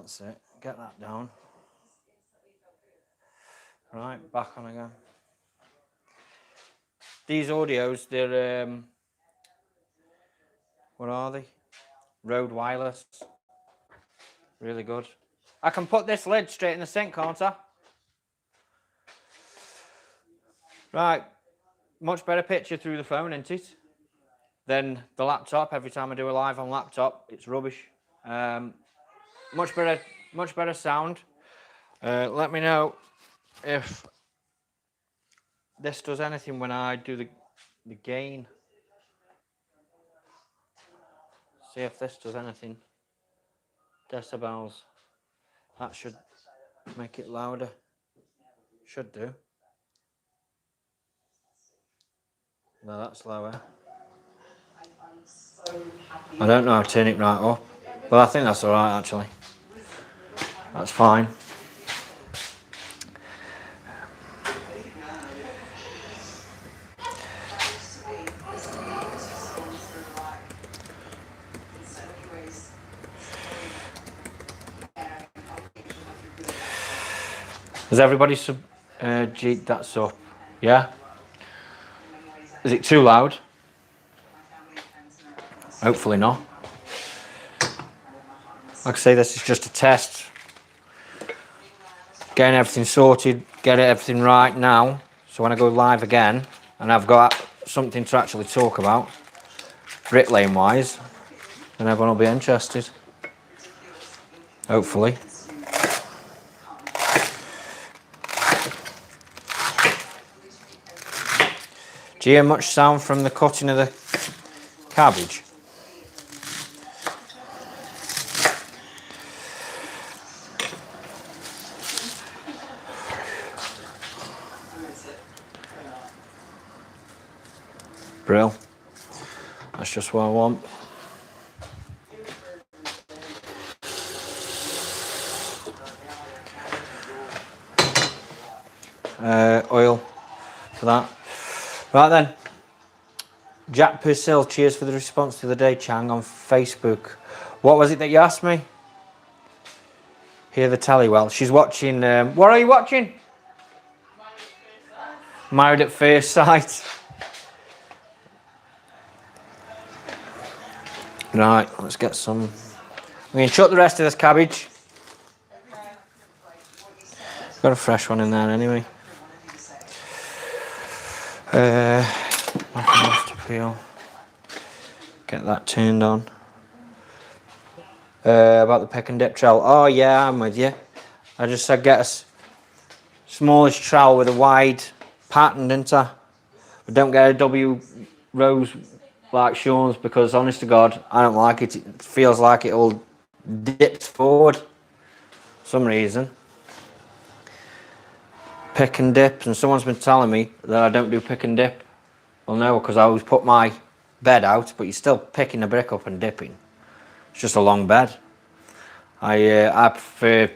That's it. Get that down. Right, back on again. These audios, they're what are they? Rode wireless. Really good. I can put this lid straight in the sink, can't I? Right. Much better picture through the phone, isn't it? Than the laptop. Every time I do a live on laptop, it's rubbish. Much better sound. Let me know if this does anything when I do the gain. See if this does anything. Decibels. That should make it louder. Should do. No, that's lower. I don't know how to turn it right up. But I think that's alright actually. That's fine. Has everybody Jeep that's up? Yeah? Is it too loud? Hopefully not. Like I say, this is just a test. Getting everything sorted, getting everything right now. So when I go live again, and I've got something to actually talk about, bricklaying wise, then everyone will be interested. Hopefully. Do you hear much sound from the cutting of the cabbage? Brill. That's just what I want. Oil for that. Right then. Jack Purcell, cheers for the response to the day, Chang, on Facebook. What was it that you asked me? Hear the telly well. She's watching. What are you watching? Married at First Sight. Right, let's get some. I'm going to chuck the rest of this cabbage. Got a fresh one in there anyway. To peel. Get that turned on. About the pick and dip trowel. Oh yeah, I'm with you. I just said get a smallish trowel with a wide pattern, didn't I? But don't get a W rose like Sean's because honest to God, I don't like it. It feels like it all dips forward for some reason. Pick and dip, and someone's been telling me that I don't do pick and dip. Well, no, because I always put my bed out, but you're still picking the brick up and dipping. It's just a long bed. I prefer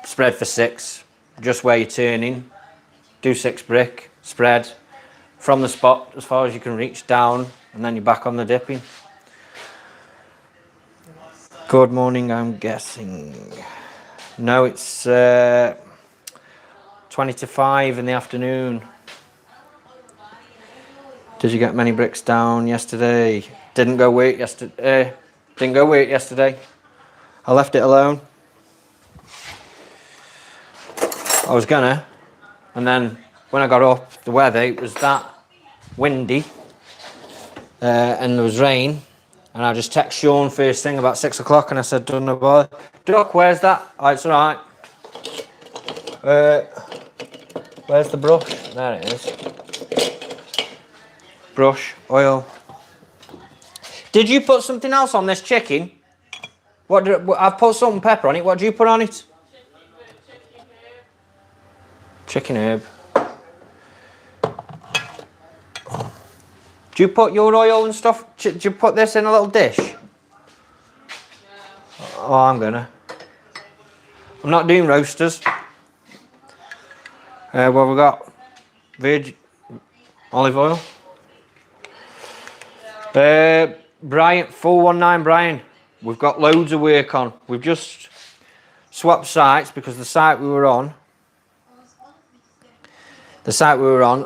spread for 6, just where you're turning. Do 6 brick, spread from the spot as far as you can reach down, and then you're back on the dipping. Good morning, I'm guessing. No, it's 20 to 5 in the afternoon. Did you get many bricks down yesterday? Didn't go work yesterday. I left it alone. I was gonna, and then when I got up, the weather, it was that windy, and there was rain, and I just texted Sean first thing about 6 o'clock, and I said, "Don't know bother. Duck, where's that?" Oh, it's all right. Where's the brush? There it is. Brush, oil. Did you put something else on this chicken? I've put salt and pepper on it. What do you put on it? Chicken herb. Do you put your oil and stuff? Do you put this in a little dish? Oh, I'm gonna. I'm not doing roasters. What have we got? Virgin olive oil. Brian, 419 Brian. We've got loads of work on. We've just swapped sites because the site we were on,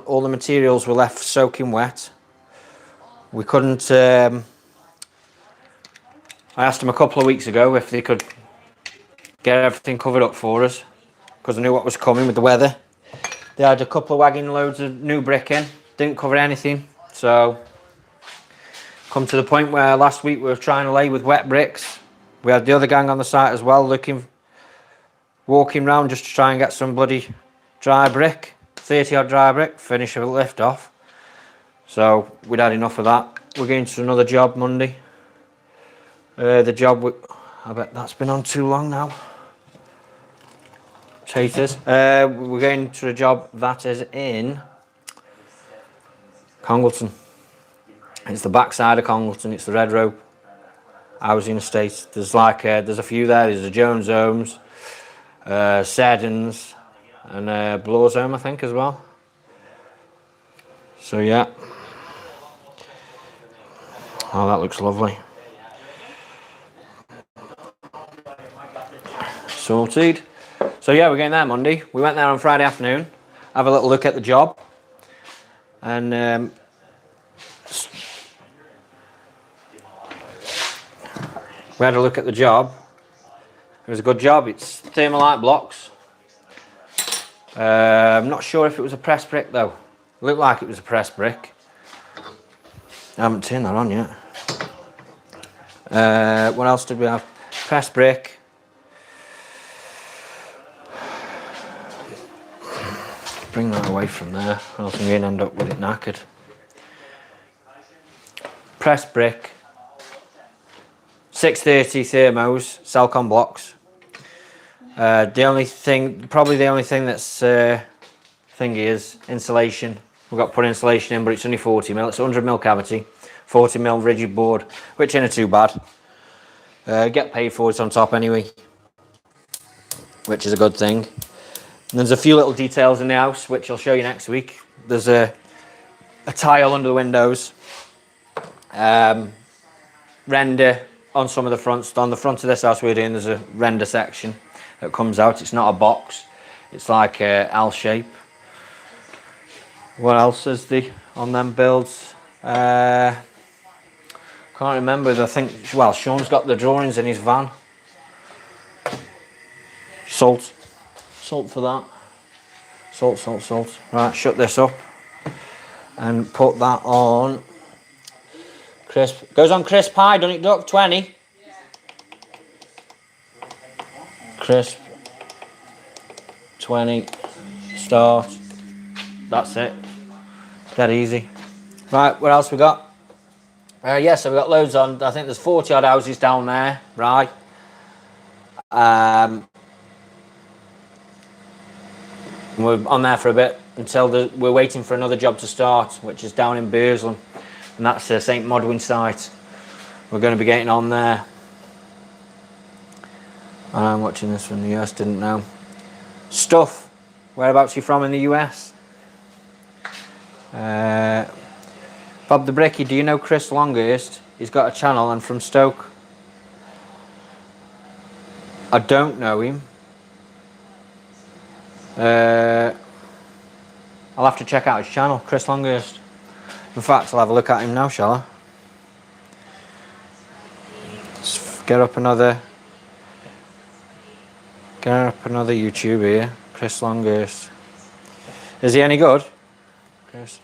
all the materials were left soaking wet. We couldn't. I asked them a couple of weeks ago if they could get everything covered up for us because I knew what was coming with the weather. They had a couple of wagon loads of new brick in, didn't cover anything. So, come to the point where last week we were trying to lay with wet bricks. We had the other gang on the site as well, walking around just to try and get some bloody dry brick, 30 odd dry brick, finish a lift off. So we'd had enough of that. We're going to another job Monday. The job, I bet that's been on too long now. Taters. We're going to a job that is in Congleton. It's the backside of Congleton. It's the Red Rope housing estate. There's there's a few there. There's a Jones Homes, Seddons, and Blaw's Home, I think, as well. So yeah. Oh, that looks lovely. Sorted. So yeah, we're going there Monday. We went there on Friday afternoon, have a little look at the job, and we had a look at the job. It was a good job. It's thermalite blocks. I'm not sure if it was a pressed brick though. It looked like it was a pressed brick. I haven't turned that on yet. What else did we have? Pressed brick. Bring that away from there, or else I'm going to end up with it knackered. Pressed brick. 630 thermos, Celcon blocks. Probably the only thing that's thingy is insulation. We've got to put insulation in, but it's only 40mm. It's 100mm cavity, 40mm rigid board, which ain't too bad. Get paid for it on top anyway, which is a good thing. And there's a few little details in the house, which I'll show you next week. There's a tile under the windows. Render on some of the fronts. On the front of this house we're doing, there's a render section that comes out. It's not a box. It's like a L shape. What else is on them builds? Can't remember. I think, well, Sean's got the drawings in his van. Salt for that. Salt. Right, shut this up and put that on. Crisp. Goes on crisp high, don't it, Duck? 20. Crisp. 20. Start. That's it. Dead easy. Right, what else we got? Yeah, so we got loads on. I think there's 40 odd houses down there, right? We're on there for a bit until we're waiting for another job to start, which is down in Burslem, and that's the St Modwyn site. We're going to be getting on there. I'm watching this from the US, didn't know. Stuff. Whereabouts are you from in the US? Bob the Bricky, do you know Chris Longhurst? He's got a channel and from Stoke. I don't know him. I'll have to check out his channel, Chris Longhurst. In fact, I'll have a look at him now, shall I? Let's get up another YouTube here. Chris Longhurst. Is he any good? Chris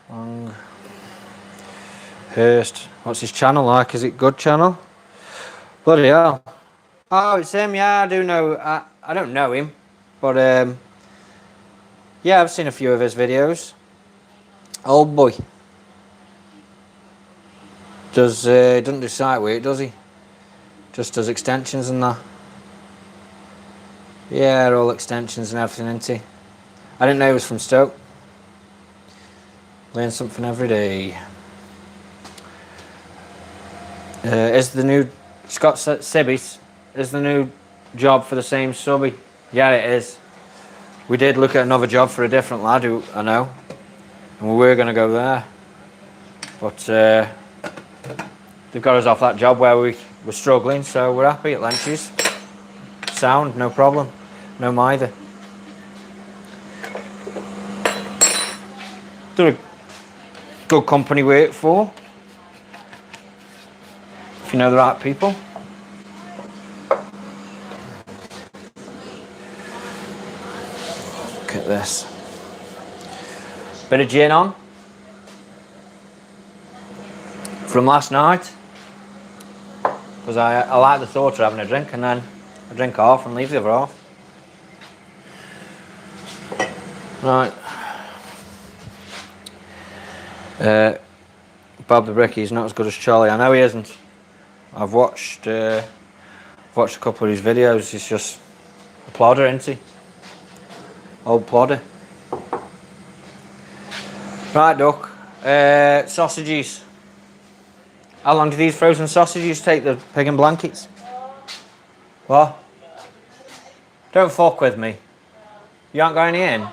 Longhurst. What's his channel like? Is it good channel? Bloody hell. Oh, it's him. Yeah, I do know. I don't know him. But, yeah, I've seen a few of his videos. Old boy. Doesn't do site work, does he? Just does extensions and that. Yeah, all extensions and everything, isn't he? I didn't know he was from Stoke. Learn something every day. Is the new Scott Sibbies, is the new job for the same subby? Yeah, it is. We did look at another job for a different lad who I know, and we were going to go there, but they've got us off that job where we were struggling, so we're happy at Lench's. Sound, no problem. No mither. Do a good company work for. If you know the right people. Look at this. Bit of gin on. From last night. Because I like the thought of having a drink, and then I drink half and leave the other half. Right. Bob the Bricky's not as good as Charlie. I know he isn't. I've watched a couple of his videos. He's just a plodder, isn't he? Old plodder. Right, Duck. Sausages. How long do these frozen sausages take, the pig and blankets? What? Don't fuck with me. You aren't going in?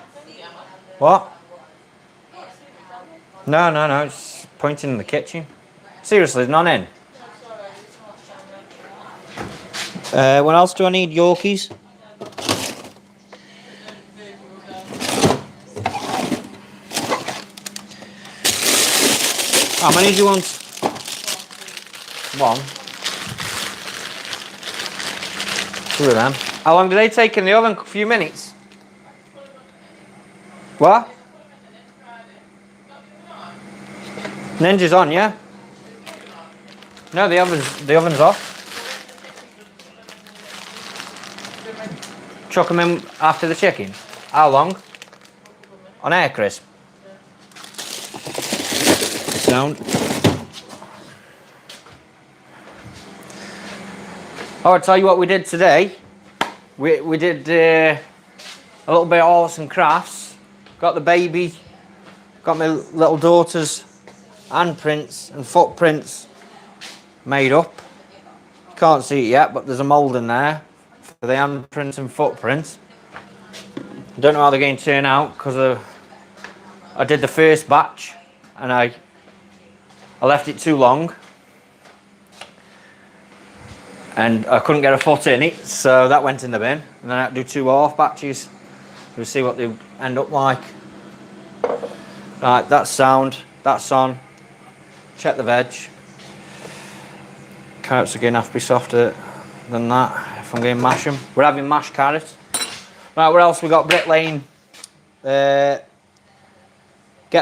What? No, it's pointing in the kitchen. Seriously, there's none in. What else do I need? Yorkies? How many do you want? One. Two of them. How long do they take in the oven? A few minutes. What? Ninja's on, yeah? No, the oven's off. Chuck them in after the chicken. How long? On air crisp. Sound. Oh, I'll tell you what we did today. We did a little bit of arts and crafts. Got the baby, got my little daughter's handprints and footprints made up. Can't see it yet, but there's a mould in there for the handprints and footprints. Don't know how they're going to turn out because I did the first batch and I left it too long and I couldn't get a foot in it, so that went in the bin. And then I had to do 2 half batches. We'll see what they end up like. Right, that's sound, that's on. Check the veg. Carrots are going to have to be softer than that if I'm going to mash them. We're having mashed carrots. Right, what else we got? Brick Lane. Get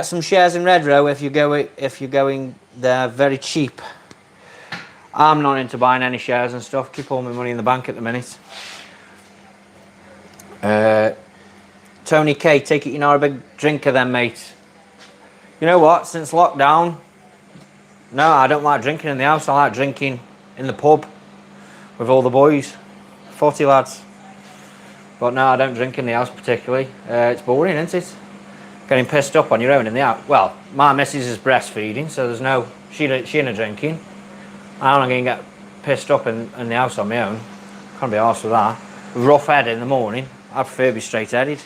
some shares in Red Row if you're going there. Very cheap. I'm not into buying any shares and stuff. Keep all my money in the bank at the minute. Tony K, take it you're not a big drinker then, mate. You know what? Since lockdown, no, I don't like drinking in the house. I like drinking in the pub with all the boys, 40 lads. But no, I don't drink in the house particularly. It's boring, isn't it? Getting pissed up on your own in the house. Well, my missus is breastfeeding, so there's no, she ain't drinking. I'm not going to get pissed up in the house on my own. Can't be arsed with that. Rough head in the morning. I prefer to be straight-headed.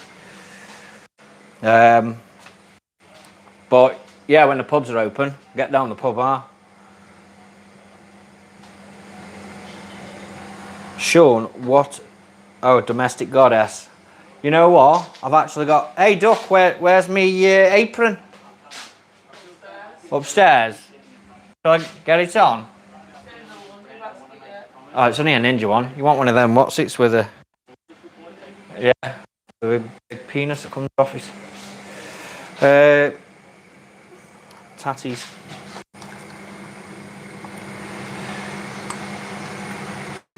But yeah, when the pubs are open, get down the pub bar. Sean, what? Oh, domestic goddess. You know what? I've actually got. Hey, Duck, where's me apron? Upstairs. Shall I get it on? Oh, it's only a Ninja one. You want one of them? What's it with a? Yeah, with a big penis that comes off it. Tatties.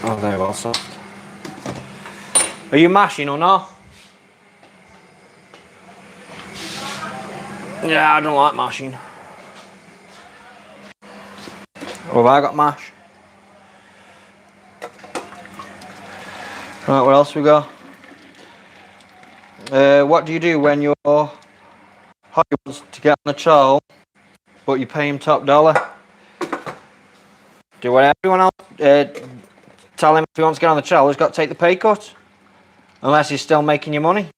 Oh, they're well soft. Are you mashing or not? Yeah, I don't like mashing. Or have I got mash? Right, what else we got? What do you do when your hobby wants to get on the trawl, but you pay him top dollar? Do what everyone else. Tell him if he wants to get on the trawl, he's got to take the pay cut. Unless he's still making you money.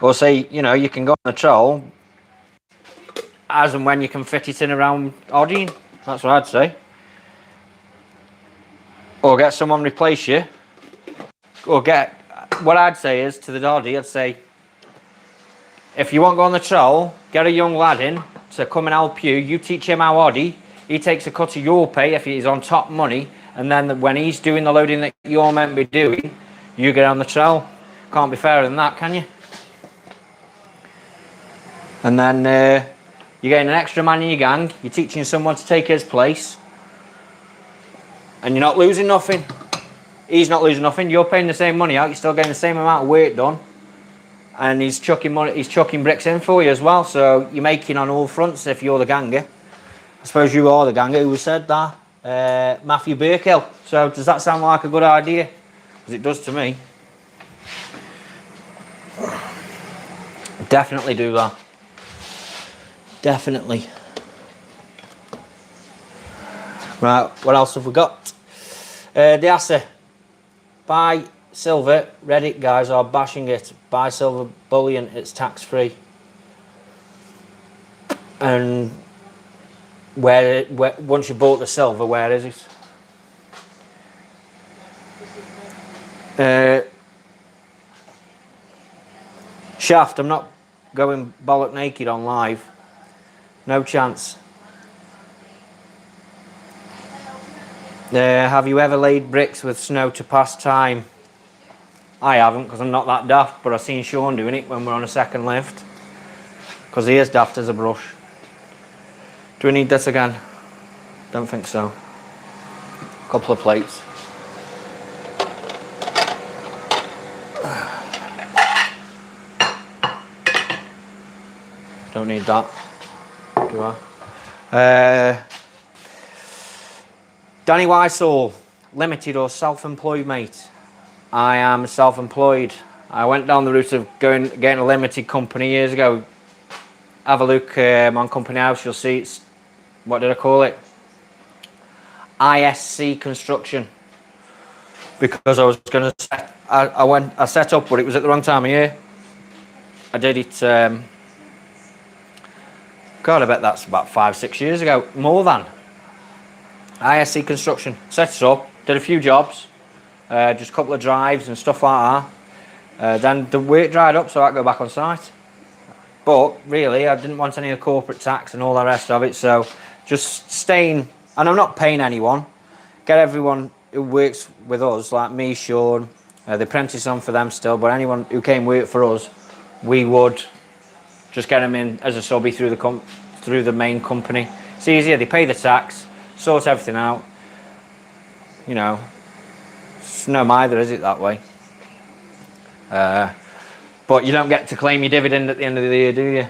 Or say, you know, you can go on the trawl as and when you can fit it in around odding. That's what I'd say. Or get someone replace you or get, what I'd say is to the doddy, I'd say, if you won't go on the troll, get a young lad in to come and help you. You teach him how oddie. He takes a cut of your pay if he's on top money, and then when he's doing the loading that you're meant to be doing, you get on the troll. Can't be fairer than that, can you? And then you're getting an extra man in your gang. You're teaching someone to take his place, and you're not losing nothing. He's not losing nothing. You're paying the same money out. You're still getting the same amount of work done, and he's chucking money. He's chucking bricks in for you as well. So you're making on all fronts. If you're the ganger, I suppose you are the ganger. Who said that? Matthew Burkill. So does that sound like a good idea? Because it does to me. Definitely do that. Definitely. Right. What else have we got? The assay. Buy silver, Reddit guys are bashing it. Buy silver bullion, it's tax free. And where once you bought the silver, where is it? Shaft, I'm not going bollock naked on live. No chance. Have you ever laid bricks with snow to pass time? I haven't, because I'm not that daft, but I've seen Sean doing it when we're on a second lift. Because he is daft as a brush. Do we need this again? Don't think so. Couple of plates. Don't need that, do I? Danny Weissall, limited or self-employed, mate? I am self-employed. I went down the route of getting a limited company years ago. Have a look on Company House, you'll see it's, what did I call it? ISC Construction. Because I was going to, I set up, but it was at the wrong time of year. I did it, God, I bet that's about 5-6 years ago, more than. ISC Construction, set it up, did a few jobs, just a couple of drives and stuff like that. Then the work dried up, so I had to go back on site. But really, I didn't want any of the corporate tax and all the rest of it, so just staying, and I'm not paying anyone, get everyone who works with us, like me, Sean, the apprentice on for them still, but anyone who came work for us, we would just get them in as a subby through the main company. It's easier, they pay the tax, sort everything out. You know, it's no either, is it, that way? But you don't get to claim your dividend at the end of the year, do you?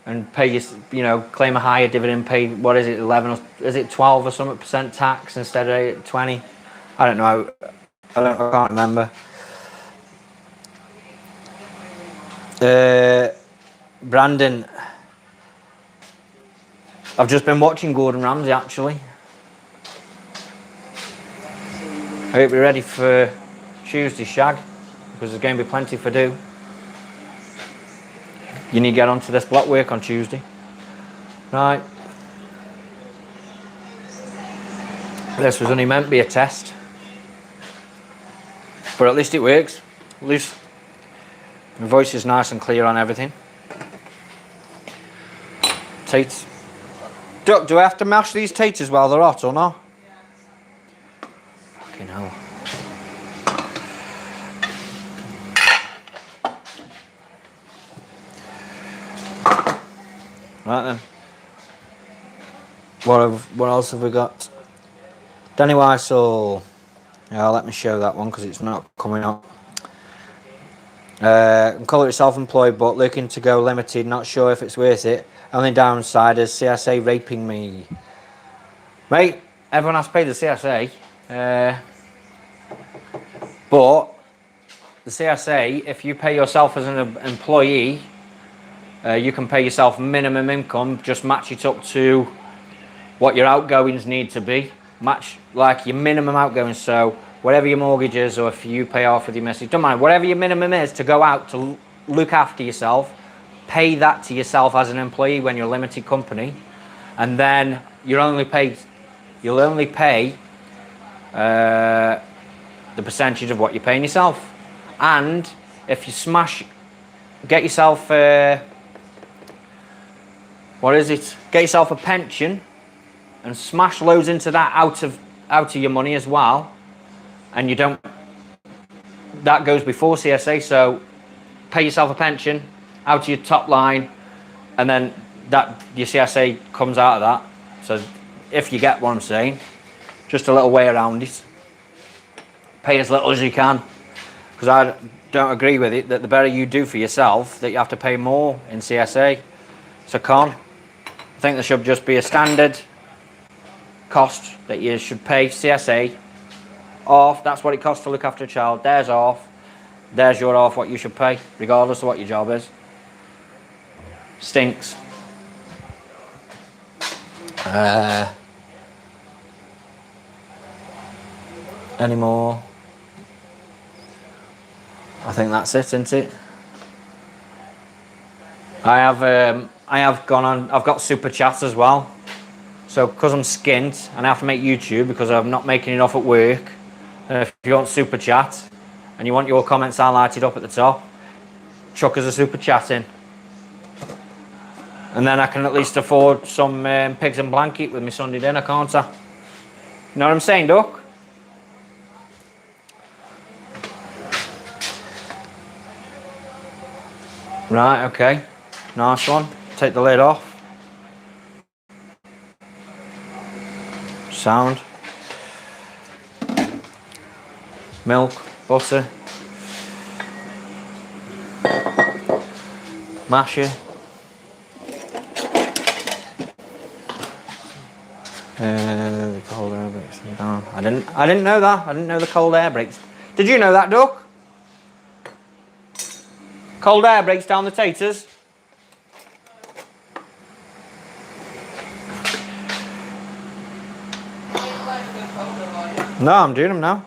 And pay your, you know, claim a higher dividend, pay, what is it, 11 or is it 12 or something percent tax instead of 20? I don't know. I can't remember. Brandon, I've just been watching Gordon Ramsay actually. I hope you're ready for Tuesday shag, because there's going to be plenty for do. You need to get onto this block work on Tuesday. Right. This was only meant to be a test. But at least it works. At least my voice is nice and clear on everything. Tates. Do I have to mash these taters while they're hot or not? Fucking hell. Right then. What else have we got? Danny Weissall. Yeah, let me show that one because it's not coming up. Call it self-employed, but looking to go limited. Not sure if it's worth it. Only downside is CSA raping me. Mate, everyone has to pay the CSA. But the CSA, if you pay yourself as an employee, you can pay yourself minimum income, just match it up to what your outgoings need to be. Match like your minimum outgoings, so whatever your mortgage is, or if you pay off with your message, don't mind, whatever your minimum is to go out to look after yourself, pay that to yourself as an employee when you're a limited company, and then you'll only pay the percentage of what you're paying yourself. And if you smash, get yourself what is it? Get yourself a pension and smash loads into that out of your money as well. And you don't. That goes before CSA, so pay yourself a pension out of your top line, and then that your CSA comes out of that. So if you get what I'm saying, just a little way around it. Pay as little as you can, because I don't agree with it that the better you do for yourself, that you have to pay more in CSA. It's a con. I think there should just be a standard cost that you should pay CSA off. That's what it costs to look after a child. There's off. There's your off what you should pay, regardless of what your job is. Stinks. Any more? I think that's it, isn't it? I have gone on. I've got super chats as well. So because I'm skint and I have to make YouTube because I'm not making enough at work. If you want super chat and you want your comments highlighted up at the top, chuck us a super chat in. And then I can at least afford some pigs and blanket with my Sunday dinner, can't I? You know what I'm saying, Duck? Right, okay. Nice one. Take the lid off. Sound. Milk, butter. Mash it. The cold air brakes down. I didn't know that. I didn't know the cold air brakes. Did you know that, Duck? Cold air breaks down the taters. No, I'm doing them now.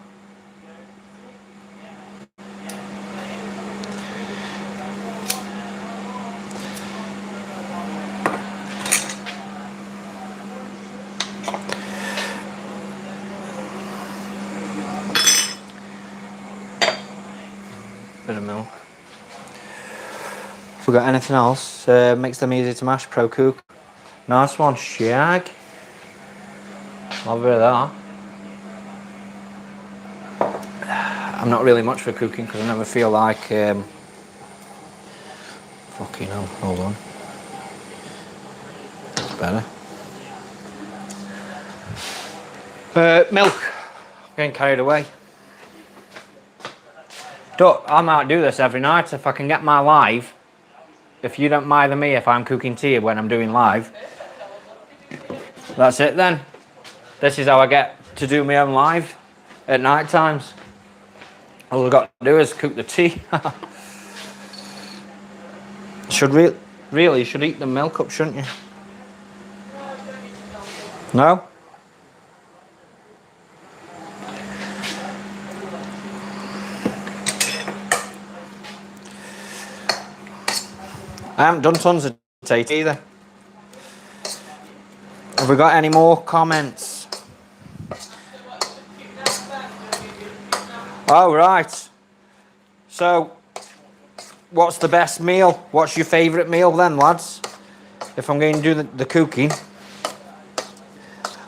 Bit of milk. If we got anything else, makes them easy to mash. Pro Cook. Nice one, Shag. Love a bit of that. I'm not really much for cooking because I never feel like fucking hell, hold on. That's better. Milk. Getting carried away. Duck, I might do this every night if I can get my live. If you don't mind me if I'm cooking tea when I'm doing live. That's it then. This is how I get to do my own live at night times. All I've got to do is cook the tea. Really, you should eat the milk up, shouldn't you? No? I haven't done tons of tea either. Have we got any more comments? Oh, right. So, what's the best meal? What's your favourite meal then, lads? If I'm going to do the cooking.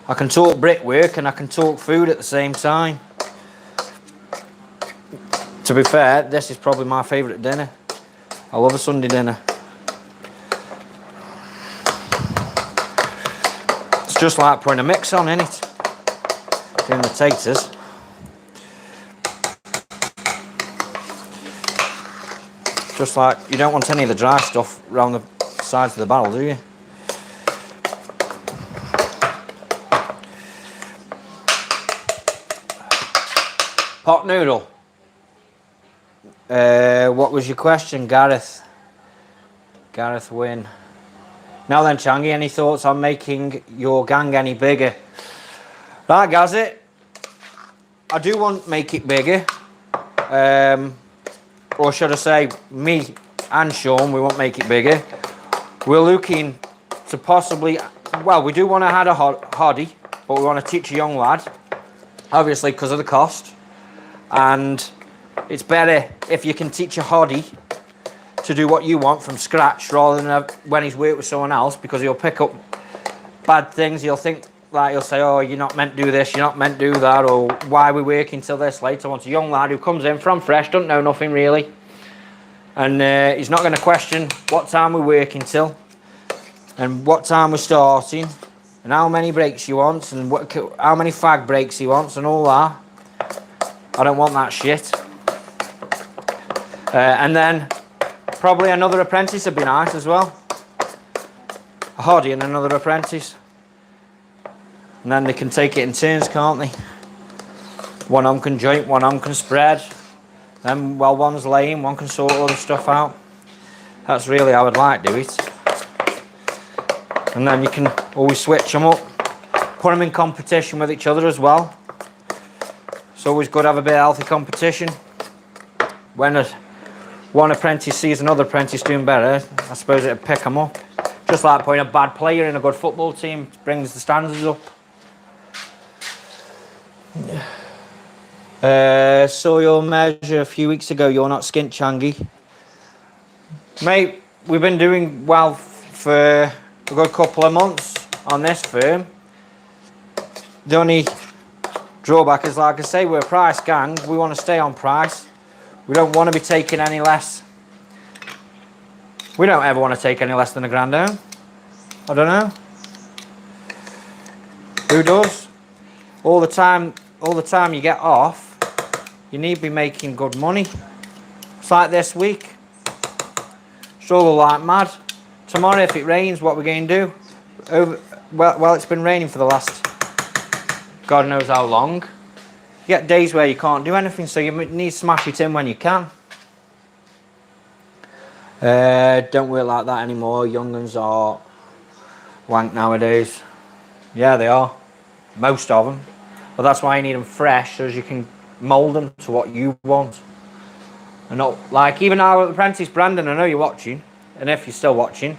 I can talk brickwork and I can talk food at the same time. To be fair, this is probably my favourite dinner. I love a Sunday dinner. It's just like putting a mix on, innit? Doing the taters. Just like, you don't want any of the dry stuff around the sides of the barrel, do you? Pot noodle. What was your question, Gareth? Gareth Wynn. Now then, Changi, any thoughts on making your gang any bigger? Right, Gazit. I do want to make it bigger. Or should I say, me and Sean, we won't make it bigger. We're looking to possibly, well, we do want to add a hottie, but we want to teach a young lad, obviously because of the cost. And It's better if you can teach a hobby to do what you want from scratch rather than when he's worked with someone else, because he'll pick up bad things. He'll think, like, he'll say, oh, you're not meant to do this, you're not meant to do that, or why are we working till this late? I want a young lad who comes in from fresh, don't know nothing really, and he's not going to question what time we're working till and what time we're starting and how many breaks he wants and how many fag breaks he wants and all that. I don't want that shit. And then probably another apprentice would be nice as well. A hobby and another apprentice. And then they can take it in turns, can't they? One arm can joint, one arm can spread. Then while one's laying, one can sort all the stuff out. That's really how I'd like to do it. And then you can always switch them up. Put them in competition with each other as well. It's always good to have a bit of healthy competition. When one apprentice sees another apprentice doing better, I suppose it'd pick them up. Just like putting a bad player in a good football team brings the standards up. Saw your measure a few weeks ago. You're not skint, Changi. Mate, we've been doing well for a good couple of months on this firm. The only drawback is, like I say, we're a price gang. We want to stay on price. We don't want to be taking any less. We don't ever want to take any less than a grand home. I don't know. Who does? All the time you get off, you need to be making good money. It's like this week. Struggle like mad. Tomorrow, if it rains, what we're going to do? Well, it's been raining for the last God knows how long. You get days where you can't do anything, so you need to smash it in when you can. Don't work like that anymore. Young uns are wank nowadays. Yeah, they are. Most of them. But that's why you need them fresh, so as you can mould them to what you want. And not like, even our apprentice Brandon, I know you're watching, and if you're still watching,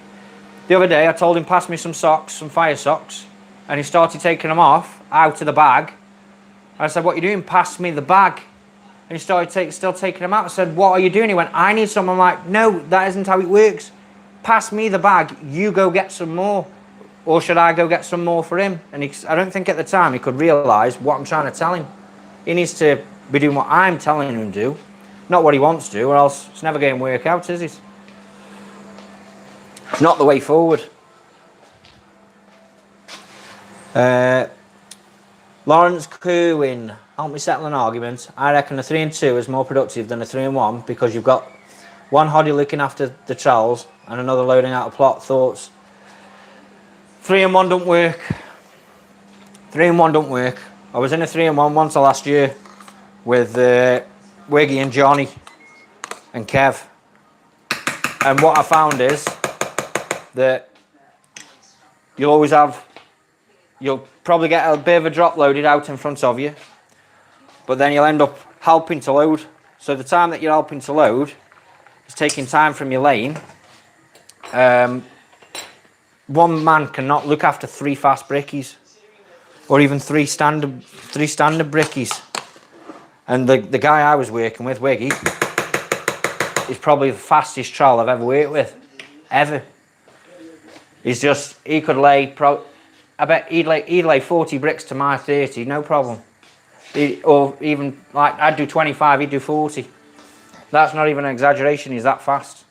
the other day I told him, pass me some socks, some fire socks, and he started taking them off out of the bag. I said, what are you doing? Pass me the bag. And he started still taking them out. I said, what are you doing? He went, I need some. I'm like, no, that isn't how it works. Pass me the bag, you go get some more. Or should I go get some more for him? And I don't think at the time he could realise what I'm trying to tell him. He needs to be doing what I'm telling him to do, not what he wants to, or else it's never going to work out, is it? It's not the way forward. Lawrence Kerwin, help me settle an argument. I reckon a 3 and 2 is more productive than a 3 and 1 because you've got one hoddy looking after the trowels and another loading out a plot. Thoughts? 3 and 1 don't work. 3 and 1 don't work. I was in a 3 and 1 once last year with Wiggy and Johnny and Kev. And what I found is that you'll probably get a bit of a drop loaded out in front of you, but then you'll end up helping to load. So the time that you're helping to load is taking time from your lane. One man cannot look after 3 fast brickies, or even three standard brickies. And the guy I was working with, Wiggy, is probably the fastest trowel I've ever worked with, ever. He could lay, I bet he'd lay 40 bricks to my 30, no problem. Or even, like, I'd do 25, he'd do 40. That's not even an exaggeration, he's that fast.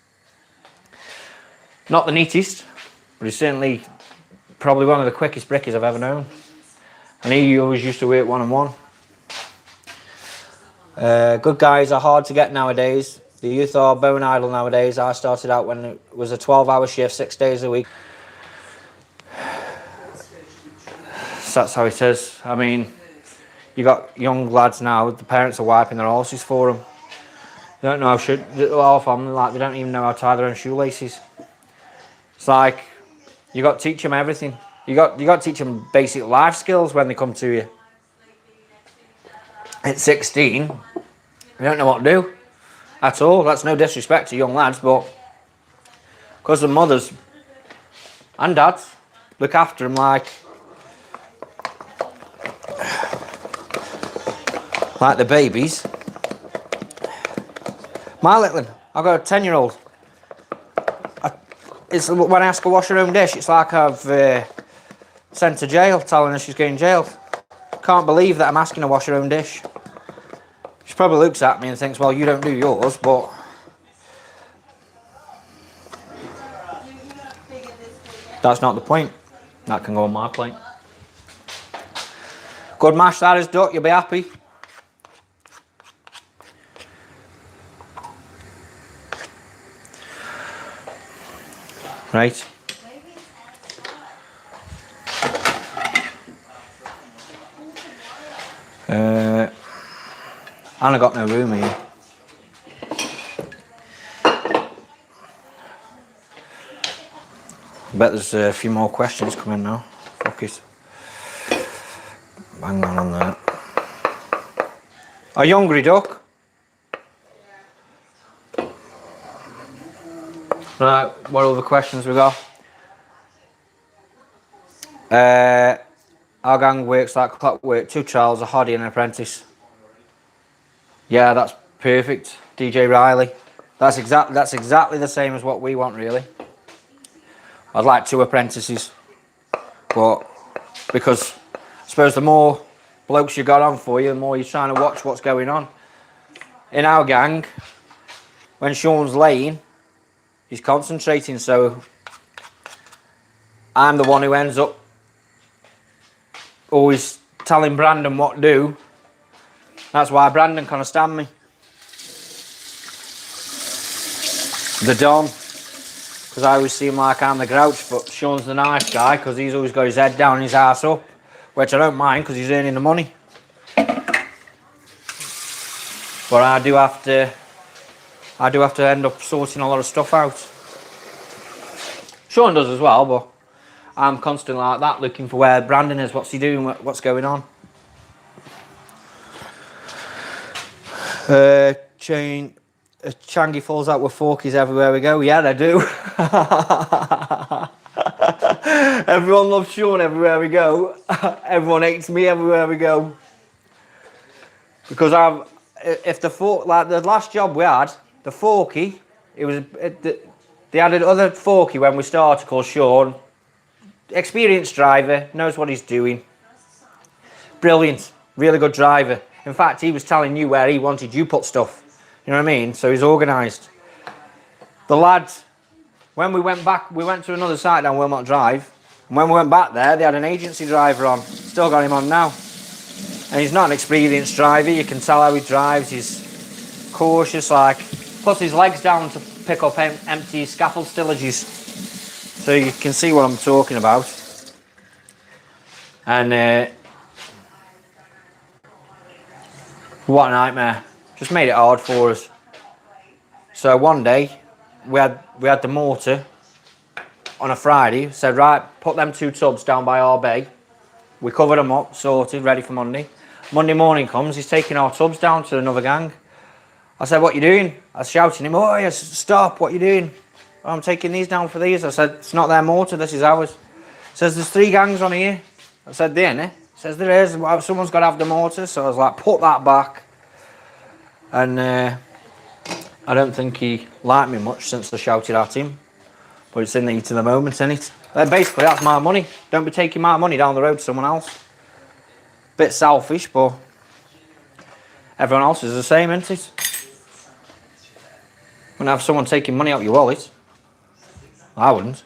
Not the neatest, but he's certainly probably one of the quickest brickies I've ever known. And he always used to work 1 and 1. Good guys are hard to get nowadays. The youth are bone idle nowadays. I started out when it was a 12-hour shift, 6 days a week. So that's how it is. I mean, you got young lads now, the parents are wiping their horses for them. They don't know how half of them, like, they don't even know how to tie their own shoelaces. It's like, you got to teach them everything. You got to teach them basic life skills when they come to you. At 16, they don't know what to do at all. That's no disrespect to young lads, but because the mothers and dads look after them like the babies, My little one, I've got a 10-year-old. It's when I ask her wash her own dish, it's like I've sent to jail, telling her she's going jail. Can't believe that I'm asking her to wash her own dish. She probably looks at me and thinks, well, you don't do yours, but... That's not the point. That can go on my plate. Good mash that is, Duck, you'll be happy. Right. And I got no room here. I bet there's a few more questions coming now. Fuck it. Bang on there. Are you hungry, Duck? Right, what other questions we got? Our gang works like clockwork. 2 trials, a hottie and an apprentice. Yeah, that's perfect, DJ Riley. That's exactly the same as what we want, really. I'd like 2 apprentices, but because I suppose the more blokes you got on for you, the more you're trying to watch what's going on. In our gang, when Sean's laying, he's concentrating, so I'm the one who ends up always telling Brandon what to do. That's why Brandon can't stand me. The Don, because I always seem like I'm the grouch, but Sean's the nice guy because he's always got his head down and his ass up, which I don't mind because he's earning the money. But I do have to end up sorting a lot of stuff out. Sean does as well, but I'm constantly like that, looking for where Brandon is, what's he doing, what's going on. Changi falls out with forkies everywhere we go. Yeah, they do. Everyone loves Sean everywhere we go. Everyone hates me everywhere we go. Because like the last job we had, the forky, they had another forky when we started called Sean. Experienced driver, knows what he's doing. Brilliant, really good driver. In fact, he was telling you where he wanted you put stuff. You know what I mean? So he's organised. The lads, when we went back, we went to another site down Wilmot Drive. And when we went back there, they had an agency driver on. Still got him on now. And he's not an experienced driver. You can tell how he drives. He's cautious, like. Puts his legs down to pick up empty scaffold stillages. So you can see what I'm talking about. And what a nightmare. Just made it hard for us. So one day, we had the mortar on a Friday. Said, right, put them 2 tubs down by our bay. We covered them up, sorted, ready for Monday. Monday morning comes, he's taking our tubs down to another gang. I said, what you doing? I was shouting him, oh yes, stop, what you doing? Oh, I'm taking these down for these. I said, it's not their mortar, this is ours. He says, there's 3 gangs on here. I said, there, eh? He says, there is, well, someone's got to have the mortar. So I was like, put that back. And I don't think he liked me much since I shouted at him. But it's in the heat of the moment, isn't it? Basically, that's my money. Don't be taking my money down the road to someone else. Bit selfish, but everyone else is the same, isn't it? Wouldn't have someone taking money out your wallet. I wouldn't.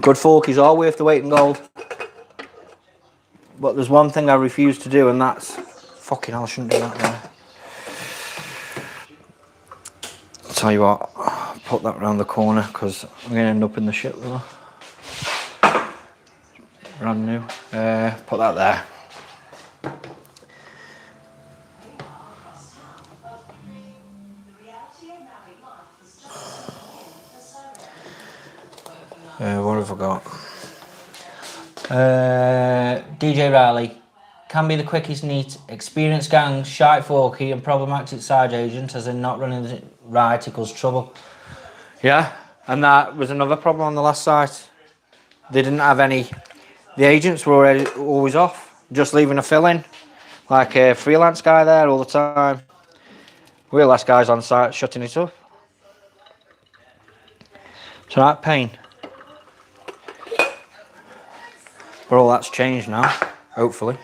Good forkies are worth the weight in gold. But there's one thing I refuse to do, and that's... Fucking hell, I shouldn't do that there. I'll tell you what, I'll put that around the corner because I'm going to end up in the shit with her. Brand new. Put that there. What have I got? DJ Riley. Can be the quickest neat, experienced gang, shite forky and problematic side agent as in not running it right equals trouble. Yeah, and that was another problem on the last site. They didn't have any, the agents were always off, just leaving a fill in, like a freelance guy there all the time. We're less guys on site shutting it up. It's alright, pain. But all that's changed now, hopefully.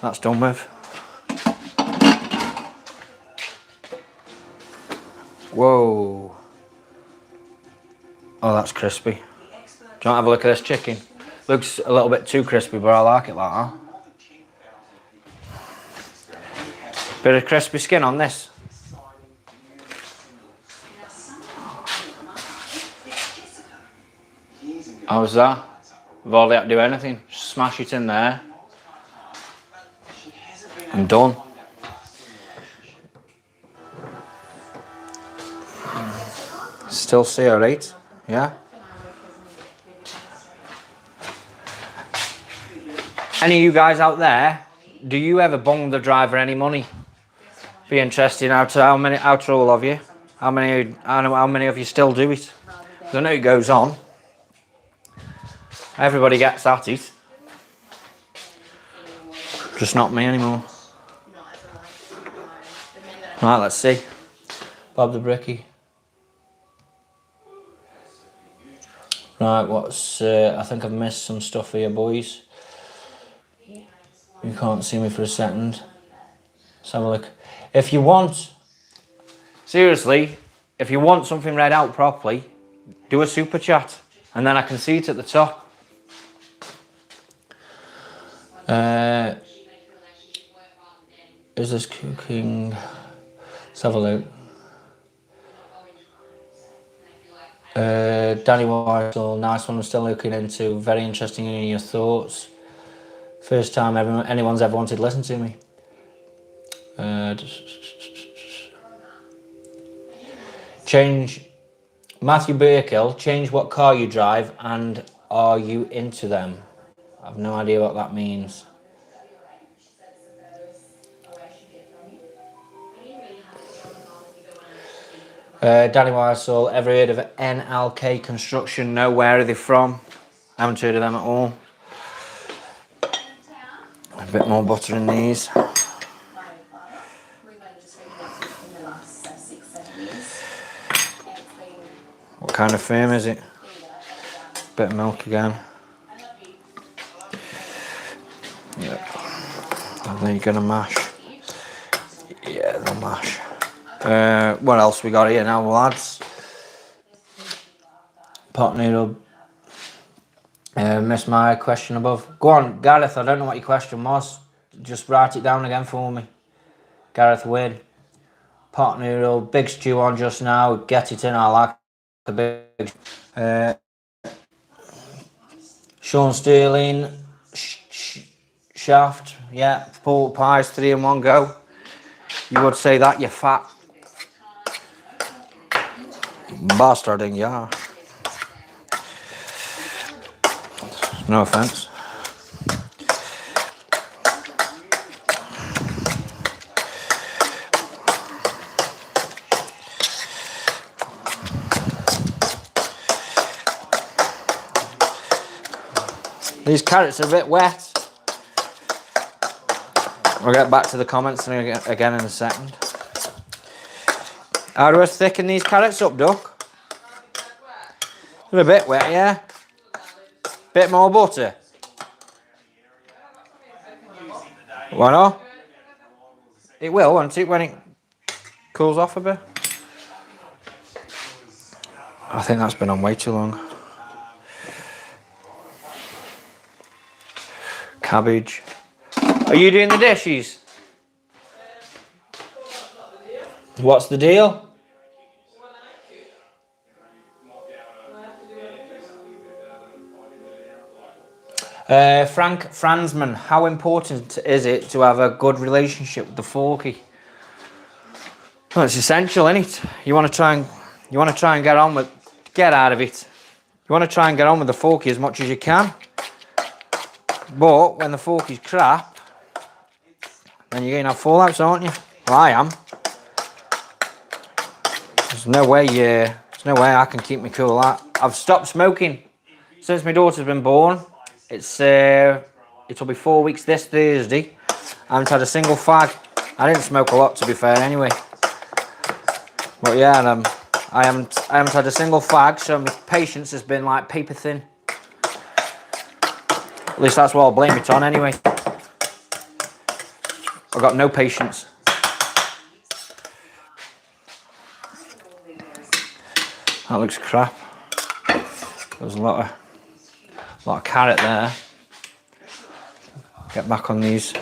That's done with. Whoa. Oh, that's crispy. Do you want to have a look at this chicken? Looks a little bit too crispy, but I like it like that. Bit of crispy skin on this. How's that? We've hardly had to do anything. Just smash it in there. I'm done. Still CO8, yeah. Any of you guys out there, do you ever bung the driver any money? Be interesting out all of you. How many of you still do it? 'Cause I know it goes on. Everybody gets at it. Just not me anymore. Right, let's see. Bob the Bricky. Right, what's... I think I've missed some stuff here, boys. You can't see me for a second. Let's have a look. If you want... Seriously, if you want something read out properly, do a super chat. And then I can see it at the top. Is this cooking? Let's have a look. Danny Weissel, nice one. I'm still looking into. Very interesting in your thoughts. First time anyone's ever wanted to listen to me. Change. Matthew Burkill, change what car you drive and are you into them? I've no idea what that means. Danny Weissel, ever heard of NLK Construction? No, where are they from? I haven't heard of them at all. A bit more butter in these. What kind of firm is it? Bit of milk again. Yep. I think you're gonna mash. Yeah, they'll mash. What else we got here now, lads? Pot noodle. Missed my question above. Go on, Gareth, I don't know what your question was. Just write it down again for me. Gareth Wynn. Pot noodle, big stew on just now. Get it in, I like the big. Sean Sterling. Shaft. Yeah, pork pies, 3 in 1 go. You would say that, you fat bastarding, yeah. No offense. These carrots are a bit wet. We'll get back to the comments again in a second. How do I thicken these carrots up, Duck? They're a bit wet, yeah? Bit more butter. Why not? It will, won't it, when it cools off a bit? I think that's been on way too long. Cabbage. Are you doing the dishes? What's the deal? Frank Fransman, how important is it to have a good relationship with the forky? Well, it's essential, isn't it? You want to try and get out of it. You want to try and get on with the forky as much as you can. But when the forky's crap, then you're gonna have fallouts, aren't you? Well, I am. There's no way I can keep me cool. I've stopped smoking since my daughter's been born. It'll be 4 weeks this Thursday. I haven't had a single fag. I didn't smoke a lot, to be fair, anyway. But yeah, and I haven't had a single fag, so my patience has been like paper thin. At least that's what I'll blame it on anyway. I've got no patience. That looks crap. There's a lot of carrot there. Get back on these.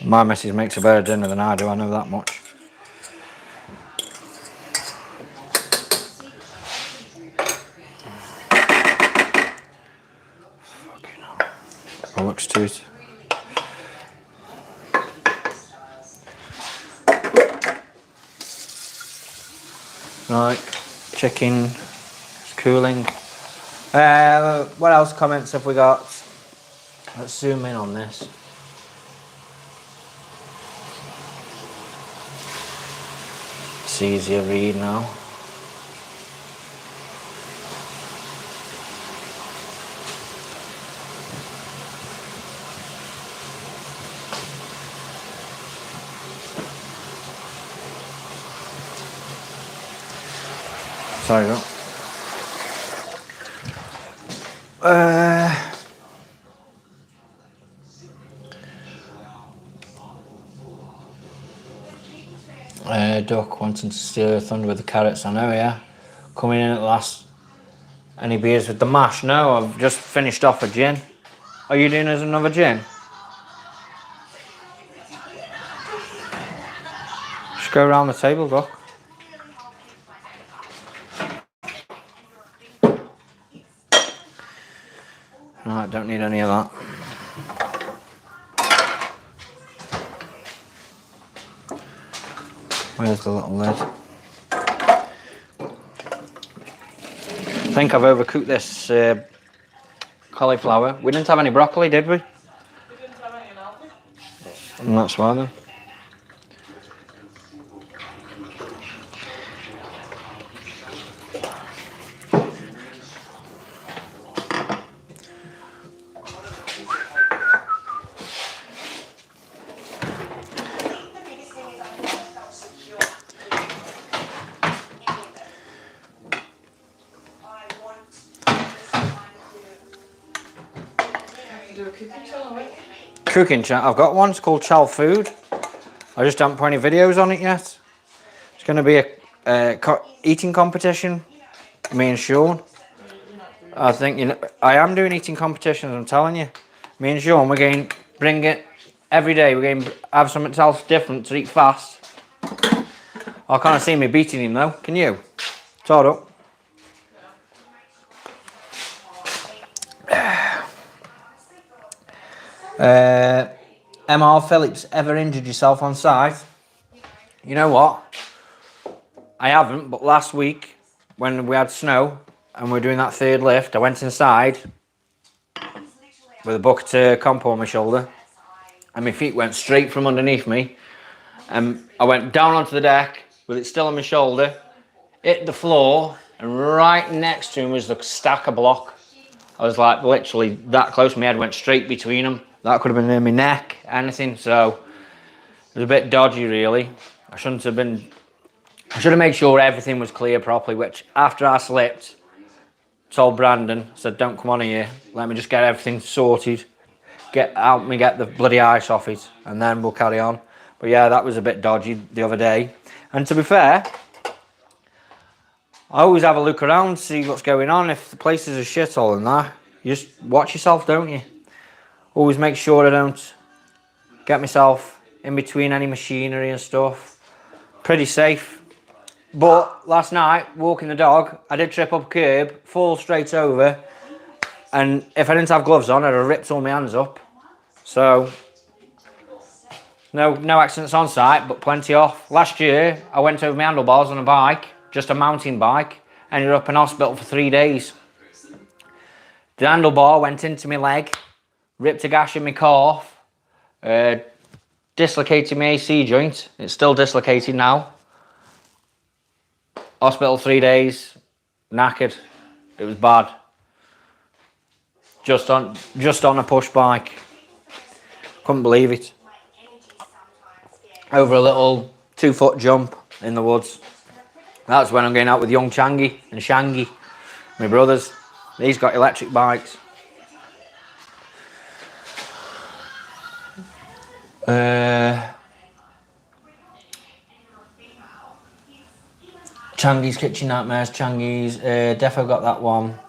My missus makes a better dinner than I do, I know that much. Fucking hell. That looks to it. Right, chicken, it's cooling. What else comments have we got? Let's zoom in on this. It's easier to read now. Sorry, no. Duck wanting to steal your thunder with the carrots, I know, yeah. Coming in at the last. Any beers with the mash? No, I've just finished off a gin. Are you doing as another gin? Just go around the table, Duck. Right, don't need any of that. Where's the little lid? I think I've overcooked this cauliflower. We didn't have any broccoli, did we? We didn't have any healthy. And that's why then. Do a cooking channel, Cooking channel. I've got one. It's called Chal Food. I just haven't put any videos on it yet. It's going to be a eating competition. Me and Sean. I think I am doing eating competitions. I'm telling you. Me and Sean, we're going to bring it every day. We're going to have something else different to eat fast. I can't see me beating him though. Can you? Todd up. MR Phillips, ever injured yourself on site? You know what? I haven't, but last week when we had snow and we were doing that third lift, I went inside with a bucket of compo on my shoulder and my feet went straight from underneath me, and I went down onto the deck with it still on my shoulder, hit the floor, and right next to him was the stack of block. I was like literally that close. My head went straight between them. That could have been in my neck, anything. So it was a bit dodgy, really. I should have made sure everything was clear properly, which after I slipped, told Brandon, said, don't come on here. Let me just get everything sorted. Help me get the bloody ice off it, and then we'll carry on. But yeah, that was a bit dodgy the other day. And to be fair, I always have a look around, see what's going on. If the place is a shithole and that, you just watch yourself, don't you? Always make sure I don't get myself in between any machinery and stuff. Pretty safe. But last night, walking the dog, I did trip up a curb, fall straight over, and if I didn't have gloves on, I'd have ripped all my hands up. So, no accidents on site, but plenty off. Last year, I went over my handlebars on a bike, just a mountain bike, ended up in hospital for 3 days. The handlebar went into my leg, ripped a gash in my calf, dislocated my AC joint. It's still dislocated now. Hospital 3 days, knackered. It was bad. just on a push bike. Couldn't believe it. Over a little 2-foot jump in the woods. That's when I'm going out with young Changi and Shangi, my brothers. He's got electric bikes. Changi's Kitchen Nightmares, Changi's, Defo got that one.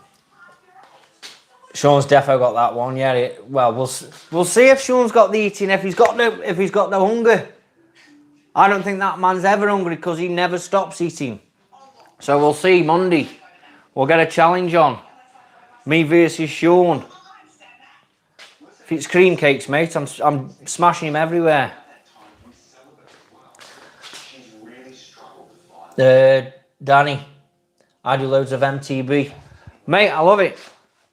Sean's defo got that one. Yeah. Well, we'll see if Sean's got the eating. If he's got the hunger. I don't think that man's ever hungry because he never stops eating. So we'll see Monday. We'll get a challenge on. Me versus Sean. If it's cream cakes, mate, I'm smashing him everywhere. Danny, I do loads of MTB. Mate, I love it.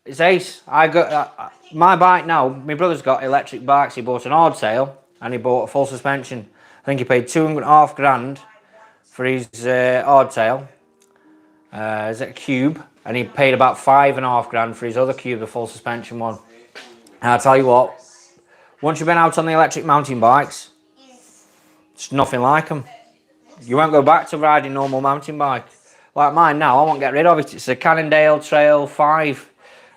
It's ace. I got my bike now. My brother's got electric bikes. He bought an hard tail and he bought a full suspension. I think he paid $2.5 for his hardtail. Is it a cube? And he paid about $5.5 for his other cube, the full suspension one. And I'll tell you what, once you've been out on the electric mountain bikes, it's nothing like them. You won't go back to riding normal mountain bike. Like mine now, I won't get rid of it. It's a Cannondale Trail 5.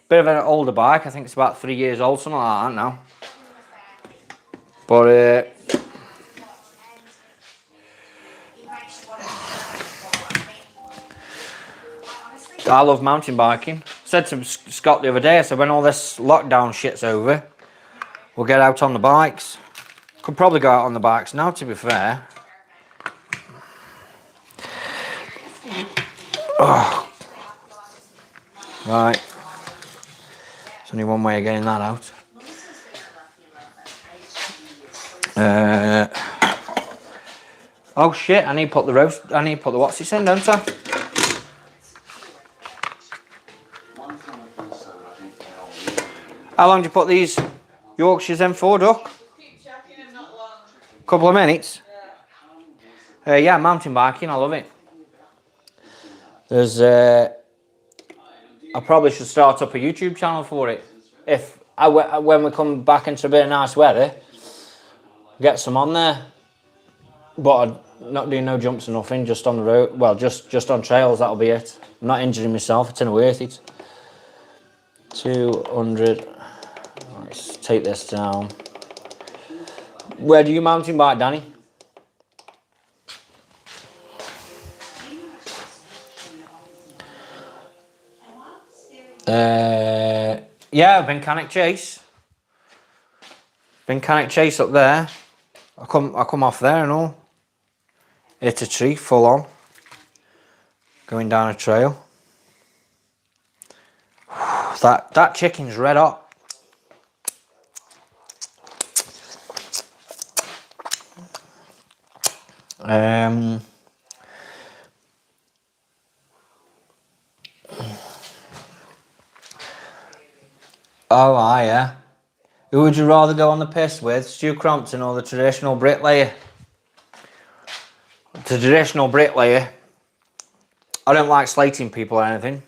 Bit of an older bike. I think it's about 3 years old, something like that now. But I love mountain biking. I said to Scott the other day, I said, when all this lockdown shit's over, we'll get out on the bikes. Could probably go out on the bikes now, to be fair. Oh. Right. There's only one way of getting that out. Oh shit, I need to put the what's it in, don't I? How long do you put these Yorkshires in for, Duck? Keep checking and not long. Couple of minutes? Yeah. Yeah, mountain biking, I love it. There's, I probably should start up a YouTube channel for it. When we come back into a bit of nice weather, get some on there. But I'm not doing no jumps or nothing, just on the road. Well, just on trails, that'll be it. I'm not injuring myself, it's not worth it. 200. Let's take this down. Where do you mountain bike, Danny? Yeah, I've been Cannock Chase. Been Cannock Chase up there. I come off there and all. Hit a tree full on. Going down a trail. That chicken's red hot. Oh, yeah. Who would you rather go on the piss with, Stu Crompton or the traditional bricklayer? The traditional bricklayer. I don't like slating people or anything,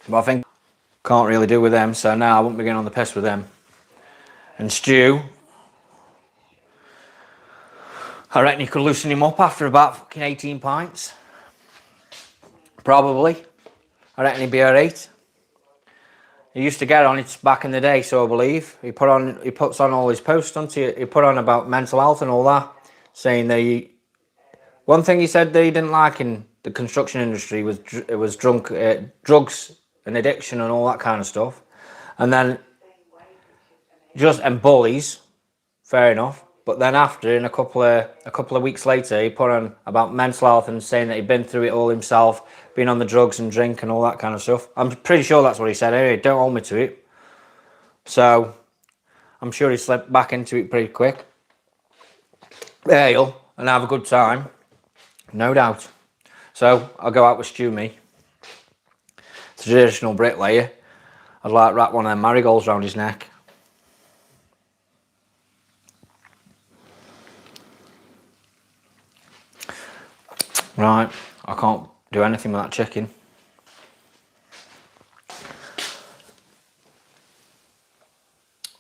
but I think can't really do with them, so now I won't be going on the piss with them. And Stu, I reckon you could loosen him up after about fucking 18 pints. Probably. I reckon he'd be alright. He used to get on it back in the day, so I believe. He puts on all his posts, doesn't he? He put on about mental health and all that, saying one thing he said that he didn't like in the construction industry was drugs and addiction and all that kind of stuff. And then and bullies, fair enough. But then after, in a couple of weeks later, he put on about mental health and saying that he'd been through it all himself, been on the drugs and drink and all that kind of stuff. I'm pretty sure that's what he said anyway, don't hold me to it. So, I'm sure he slipped back into it pretty quick. Ale and have a good time, no doubt. So, I'll go out with Stu, me. Traditional bricklayer. I'd like to wrap one of them marigolds around his neck. Right, I can't do anything with that chicken.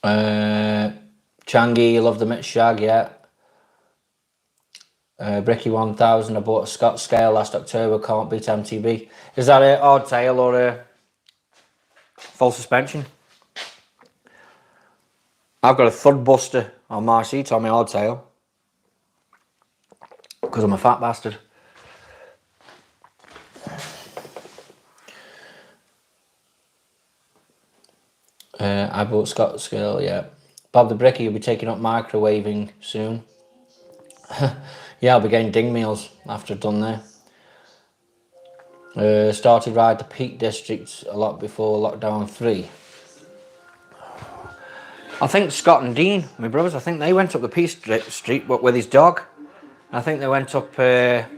Changi, you love the mixed shag, yeah. Bricky 1000, I bought a Scott scale last October, can't beat MTB. Is that a odd tail or a full suspension? I've got a thud buster on my seat on my odd tail. Because I'm a fat bastard. I bought Scott scale, yeah. Bob the Bricky will be taking up microwaving soon. Yeah, I'll be getting ding meals after I've done there. Started ride the Peak District a lot before lockdown 3. I think Scott and Dean, my brothers, I think they went up the Peak Street with his dog. I think they went up there,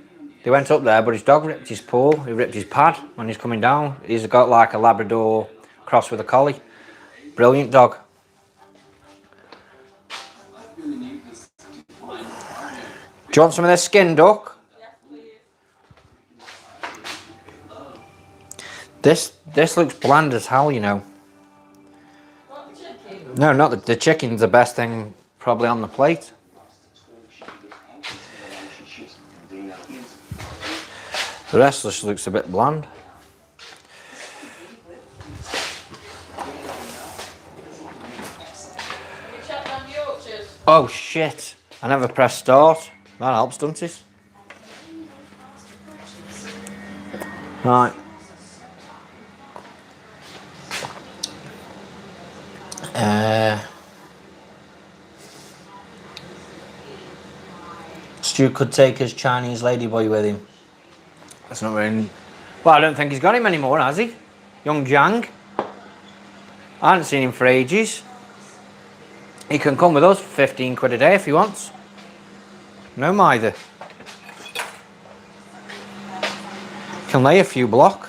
but his dog ripped his paw. He ripped his pad when he's coming down. He's got like a Labrador cross with a collie. Brilliant dog. Do you want some of this skin, duck? This looks bland as hell, you know. No, not the chicken's the best thing probably on the plate. The rest just looks a bit bland. Oh shit, I never pressed start. That helps, doesn't it? Right. Stu could take his Chinese ladyboy with him. That's not really... Well, I don't think he's got him anymore, has he? Young Jiang. I haven't seen him for ages. He can come with us for 15 quid a day if he wants. No mither. Can lay a few block.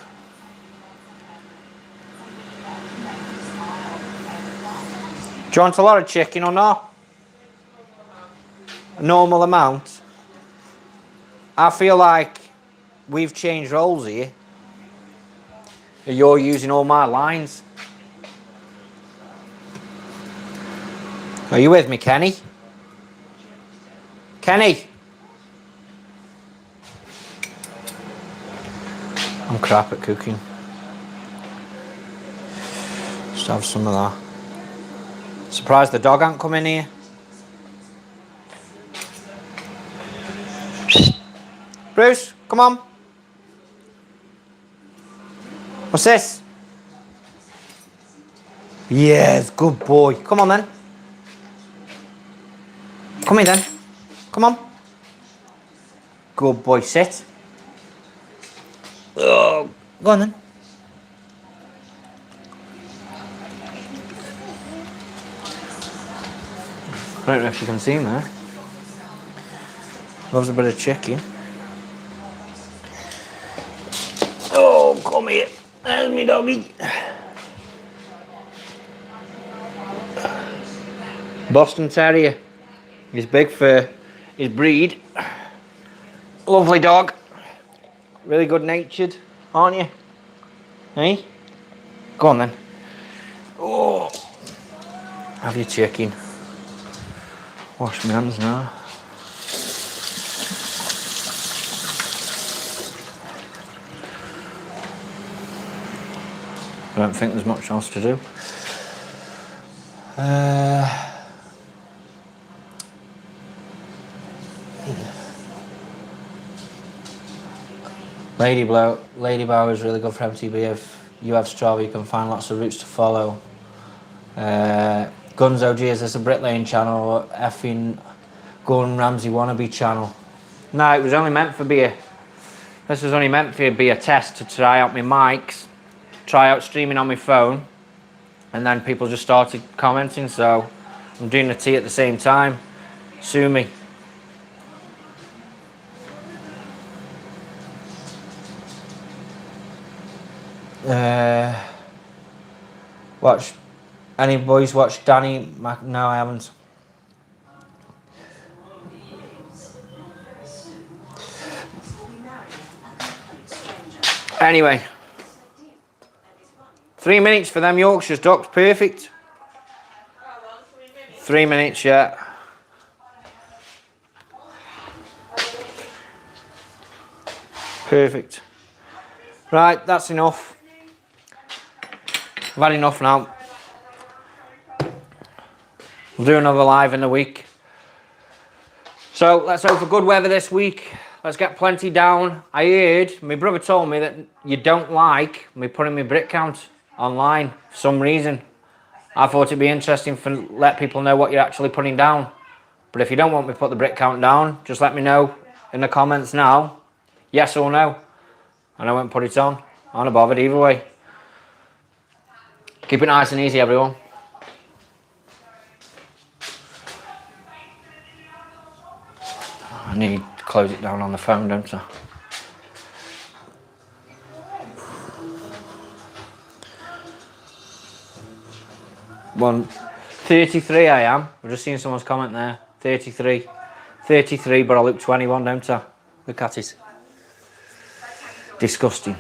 Do you want a lot of chicken or not? A normal amount? I feel like we've changed roles here. You're using all my lines. Are you with me, Kenny? Kenny! I'm crap at cooking. Just have some of that. Surprised the dog ain't come in here. Bruce, come on. What's this? Yes, good boy. Come on then. Come in then. Come on. Good boy, sit. Oh, go on then. I don't know if you can see him there. Loves a bit of chicken. Oh, come here. There's me doggy. Boston Terrier. He's big for his breed. Lovely dog. Really good natured, aren't you? Hey? Go on then. Oh. Have your chicken. Wash my hands now. I don't think there's much else to do. Ladybow is really good for MTB. If you have Strava, you can find lots of routes to follow. Guns OG, is this a Brick Lane channel or effing Gordon Ramsay wannabe channel? No, it was only meant for this was only meant for be a test to try out my mics, try out streaming on my phone, and then people just started commenting, so I'm doing the tea at the same time. Sue me. Watch any boys watch Danny no, I haven't. Anyway, 3 minutes for them Yorkshires ducks, perfect. 3 minutes yet. Perfect. Right, that's enough. I've had enough now. We'll do another live in the week. So let's hope for good weather this week. Let's get plenty down. I heard, my brother told me that you don't like me putting my brick count online for some reason. I thought it'd be interesting to let people know what you're actually putting down. But if you don't want me to put the brick count down, just let me know in the comments now, yes or no. And I won't put it on. I'm not bothered either way. Keep it nice and easy, everyone. I need to close it down on the phone, don't I? One 33 I am. I've just seen someone's comment there. 33. 33, but I look 21, don't I? Look at it. Disgusting.